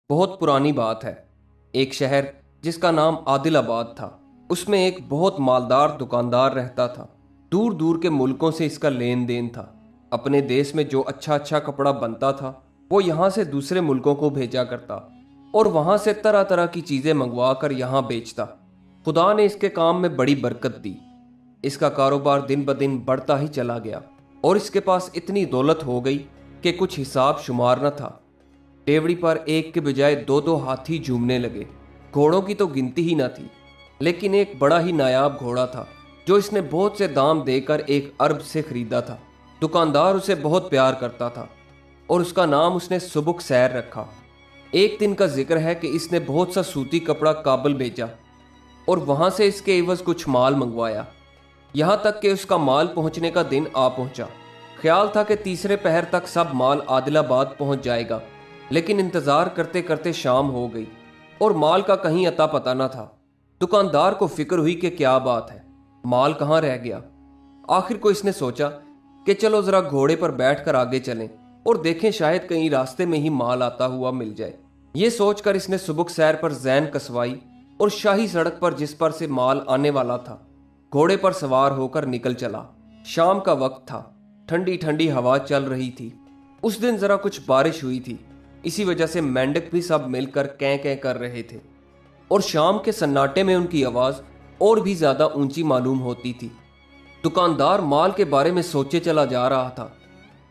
بہت پرانی بات ہے۔ ایک شہر جس کا نام عادل آباد تھا، اس میں ایک بہت مالدار دکاندار رہتا تھا۔ دور دور کے ملکوں سے اس کا لین دین تھا۔ اپنے دیس میں جو اچھا اچھا کپڑا بنتا تھا وہ یہاں سے دوسرے ملکوں کو بھیجا کرتا اور وہاں سے طرح طرح کی چیزیں منگوا کر یہاں بیچتا۔ خدا نے اس کے کام میں بڑی برکت دی۔ اس کا کاروبار دن بدن بڑھتا ہی چلا گیا اور اس کے پاس اتنی دولت ہو گئی کہ کچھ حساب شمار نہ تھا۔ ڈیوڑی پر ایک کے بجائے دو دو ہاتھی جھومنے لگے۔ گھوڑوں کی تو گنتی ہی نہ تھی، لیکن ایک بڑا ہی نایاب گھوڑا تھا جو اس نے بہت سے دام دے کر 1 ارب سے خریدا تھا۔ دکاندار اسے بہت پیار کرتا تھا اور اس کا نام اس نے سبک سیر رکھا۔ ایک دن کا ذکر ہے کہ اس نے بہت سا سوتی کپڑا کابل بھیجا اور وہاں سے اس کے عوض کچھ مال منگوایا، یہاں تک کہ اس کا مال پہنچنے کا دن آ پہنچا۔ خیال تھا کہ تیسرے پہر تک سب مال عادل آباد پہنچ جائے گا، لیکن انتظار کرتے کرتے شام ہو گئی اور مال کا کہیں اتا پتہ نہ تھا۔ دکاندار کو فکر ہوئی کہ کیا بات ہے، مال کہاں رہ گیا۔ آخر کو اس نے سوچا کہ چلو ذرا گھوڑے پر بیٹھ کر آگے چلیں اور دیکھیں شاید کہیں راستے میں ہی مال آتا ہوا مل جائے۔ یہ سوچ کر اس نے سبک سیر پر زین کسوائی اور شاہی سڑک پر جس پر سے مال آنے والا تھا گھوڑے پر سوار ہو کر نکل چلا۔ شام کا وقت تھا، ٹھنڈی ٹھنڈی ہوا چل رہی تھی۔ اس دن ذرا کچھ بارش ہوئی تھی، اسی وجہ سے مینڈک بھی سب مل کر کیں کیں کر رہے تھے اور شام کے سناٹے میں ان کی آواز اور بھی زیادہ اونچی معلوم ہوتی تھی۔ دکاندار مال کے بارے میں سوچے چلا جا رہا تھا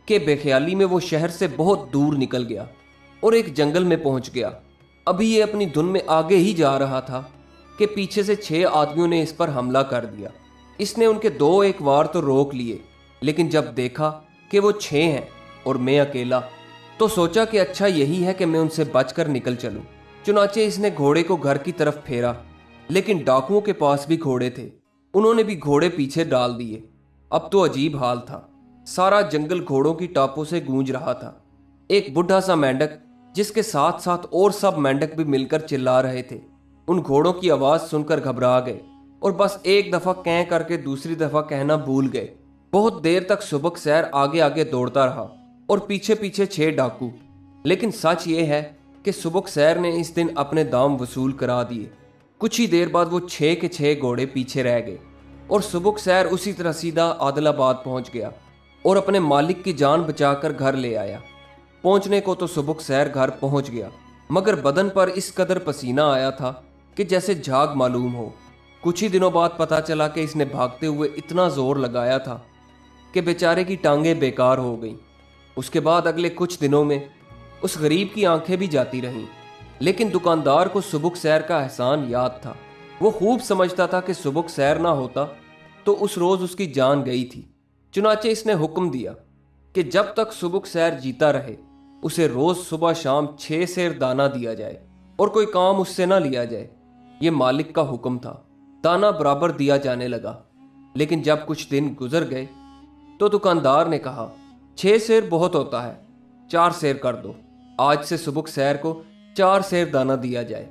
کہ بے خیالی میں وہ شہر سے بہت دور نکل گیا اور ایک جنگل میں پہنچ گیا۔ ابھی یہ اپنی دھن میں آگے ہی جا رہا تھا کہ پیچھے سے 6 آدمیوں نے اس پر حملہ کر دیا۔ اس نے ان کے 2 وار تو روک لیے، لیکن جب دیکھا کہ وہ 6 ہیں اور میں اکیلا، تو سوچا کہ اچھا یہی ہے کہ میں ان سے بچ کر نکل چلوں۔ چنانچہ اس نے گھوڑے کو گھر کی طرف پھیرا، لیکن ڈاکوؤں کے پاس بھی گھوڑے تھے، انہوں نے بھی گھوڑے پیچھے ڈال دیے۔ اب تو عجیب حال تھا، سارا جنگل گھوڑوں کی ٹاپوں سے گونج رہا تھا۔ ایک بڈھا سا مینڈک جس کے ساتھ ساتھ اور سب مینڈک بھی مل کر چلا رہے تھے، ان گھوڑوں کی آواز سن کر گھبرا گئے اور بس ایک دفعہ کیں کر کے دوسری دفعہ کہنا بھول گئے۔ بہت دیر تک سبک سیر آگے آگے دوڑتا رہا اور پیچھے پیچھے 6 ڈاکو۔ لیکن سچ یہ ہے کہ سبک سیر نے اس دن اپنے دام وصول کرا دیے۔ کچھ ہی دیر بعد وہ 6 کے 6 گھوڑے پیچھے رہ گئے اور سبک سیر اسی طرح سیدھا عادل آباد پہنچ گیا اور اپنے مالک کی جان بچا کر گھر لے آیا۔ پہنچنے کو تو سبک سیر گھر پہنچ گیا، مگر بدن پر اس قدر پسینہ آیا تھا کہ جیسے جھاگ معلوم ہو۔ کچھ ہی دنوں بعد پتا چلا کہ اس نے بھاگتے ہوئے اتنا زور لگایا تھا کہ بیچارے کی ٹانگیں بیکار ہو گئیں۔ اس کے بعد اگلے کچھ دنوں میں اس غریب کی آنکھیں بھی جاتی رہیں، لیکن دکاندار کو سبک سیر کا احسان یاد تھا۔ وہ خوب سمجھتا تھا کہ سبک سیر نہ ہوتا تو اس روز اس کی جان گئی تھی۔ چنانچہ اس نے حکم دیا کہ جب تک سبک سیر جیتا رہے اسے روز صبح شام 6 سیر دانہ دیا جائے اور کوئی کام اس سے نہ لیا جائے۔ یہ مالک کا حکم تھا۔ دانہ برابر دیا جانے لگا، لیکن جب کچھ دن گزر گئے تو دکاندار نے کہا 6 سیر بہت ہوتا ہے، 4 سیر کر دو۔ آج سے سبک سیر کو 4 سیر دانہ دیا جائے۔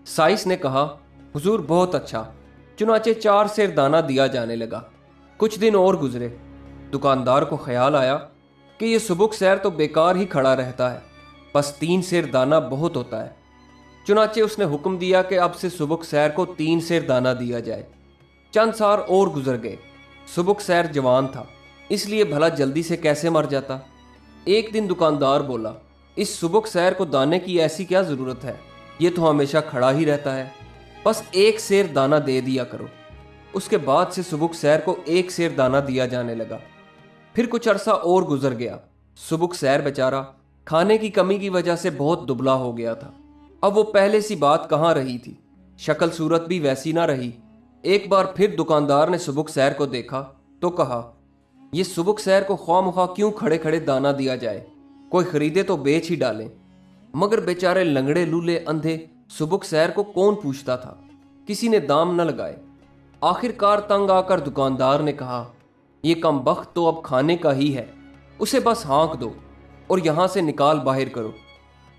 سائس نے کہا حضور بہت اچھا۔ چنانچہ 4 سیر دانہ دیا جانے لگا۔ کچھ دن اور گزرے، دکاندار کو خیال آیا کہ یہ سبک سیر تو بیکار ہی کھڑا رہتا ہے، بس 3 سیر دانہ بہت ہوتا ہے۔ چنانچہ اس نے حکم دیا کہ اب سے سبک سیر کو 3 سیر دانہ دیا جائے۔ چند سال اور گزر گئے۔ سبک سیر جوان تھا، اس لیے بھلا جلدی سے کیسے مر جاتا۔ ایک دن دکاندار بولا اس سبک سیر کو دانے کی ایسی کیا ضرورت ہے، یہ تو ہمیشہ کھڑا ہی رہتا ہے، بس 1 سیر دانہ دے دیا کرو۔ اس کے بعد سے سبک سیر کو 1 سیر دانہ دیا جانے لگا۔ پھر کچھ عرصہ اور گزر گیا۔ سبک سیر بیچارہ کھانے کی کمی کی وجہ سے بہت دبلا ہو گیا تھا۔ اب وہ پہلے سی بات کہاں رہی تھی، شکل صورت بھی ویسی نہ رہی۔ ایک بار پھر دکاندار نے سبک سیر کو دیکھا تو کہا یہ سبک سیر کو خواہ مخواہ کیوں کھڑے کھڑے دانہ دیا جائے، کوئی خریدے تو بیچ ہی ڈالیں۔ مگر بیچارے لنگڑے لولے اندھے سبک سیر کو کون پوچھتا تھا، کسی نے دام نہ لگائے۔ آخر کار تنگ آ کر دکاندار نے کہا یہ کم بخت تو اب کھانے کا ہی ہے، اسے بس ہانک دو اور یہاں سے نکال باہر کرو۔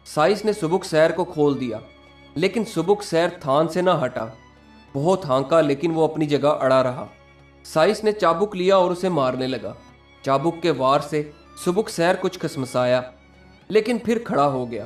سائس نے سبک سیر کو کھول دیا، لیکن سبک سیر تھان سے نہ ہٹا۔ بہت ہانکا لیکن وہ اپنی جگہ اڑا رہا۔ سائس نے چابک لیا اور اسے مارنے لگا۔ چابک کے وار سے سبک سیر کچھ کھسمسایا، لیکن پھر کھڑا ہو گیا۔